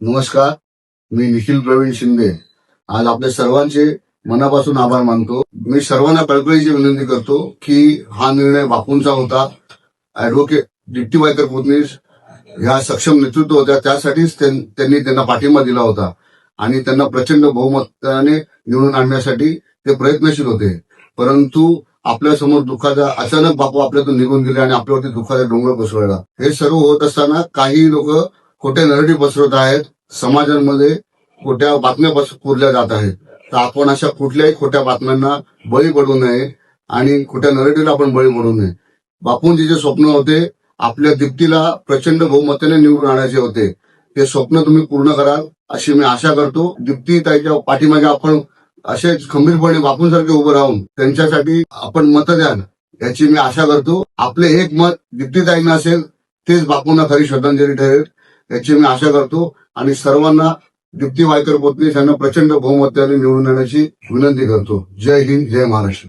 नमस्कार, मी निखिल प्रवीण शिंदे आज आपल्या सर्वांचे मनापासून आभार मानतो। मी सर्वांना कळकळीची विनंती करतो की हा निर्णय बापूंचा होता। ऍडव्होकेट दीप्ती वायकर पुतनीस ह्या सक्षम नेतृत्व होत्या, त्यासाठीच त्यांनी त्यांना पाठिंबा दिला होता आणि त्यांना प्रचंड बहुमताने निवडून आणण्यासाठी ते प्रयत्नशील होते। परंतु आपल्या समोर दुःखाचा अचानक बापू आपल्यातून निघून गेले आणि आपल्यावरती दुःखाचा डोंगर कोसळला। हे सर्व होत असताना काही लोक खोटे नरेटिव्ह पसरवत आहेत, समाजांमध्ये खोट्या बातम्या पुरल्या जात आहेत। तर आपण अशा कुठल्याही खोट्या बातम्यांना बळी पडू नये आणि खोट्या नरेटिव्हला आपण बळी पडू नये। बापूंचे जे स्वप्न होते आपल्या दीप्तीला प्रचंड बहुमताने निवडून आणायचे होते, ते स्वप्न तुम्ही पूर्ण कराल अशी मी आशा करतो। दीप्ती ताईच्या पाठीमागे आपण असे खंबीरपणे बापूंसारखे उभं राहून त्यांच्यासाठी आपण मत द्याल याची मी आशा करतो। आपले एक मत दीप्तीताईंना असेल तेच बापूंना खरी श्रद्धांजली ठरेल याची मी आशा करतो आणि सर्वांना दीप्ती वायकर पुतनीस यांना प्रचंड बहुमताने निवडून येण्याची विनंती करतो। जय हिंद, जय महाराष्ट्र।